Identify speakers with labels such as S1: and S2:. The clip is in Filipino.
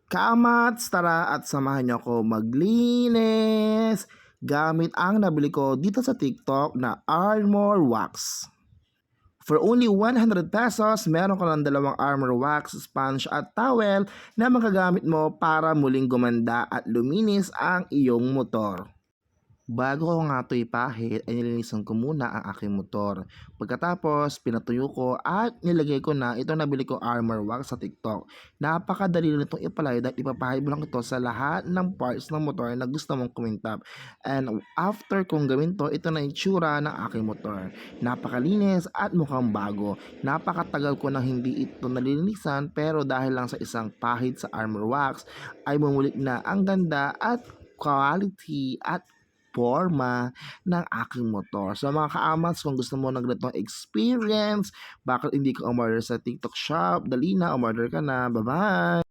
S1: Kamats, tara at samahan niyo ako maglinis gamit ang nabili ko dito sa TikTok na Armor Wax. For only 100 pesos, meron ka ng dalawang Armor Wax, sponge at towel na magagamit mo para muling gumanda at luminis ang iyong motor. Bago ko nga ito ipahid ay nilinisan ko muna ang aking motor. Pagkatapos pinatuyo ko at nilagay ko na itong nabili ko Armor Wax sa TikTok. Napakadali na itong ipalay dahil ipapahid mo lang ito sa lahat ng parts ng motor na gusto mong kumintap. And after kong gawin to, ito na yung itsura ng aking motor. Napakalinis at mukhang bago. Napakatagal ko nang hindi ito nalilinisan pero dahil lang sa isang pahid sa Armor Wax ay bumulik na ang ganda at quality at porma ng aking motor. So mga kaamats, kung gusto mo ng ganitong experience, bakit hindi ka umorder sa TikTok shop? Dali na, umorder ka na. Bye-bye!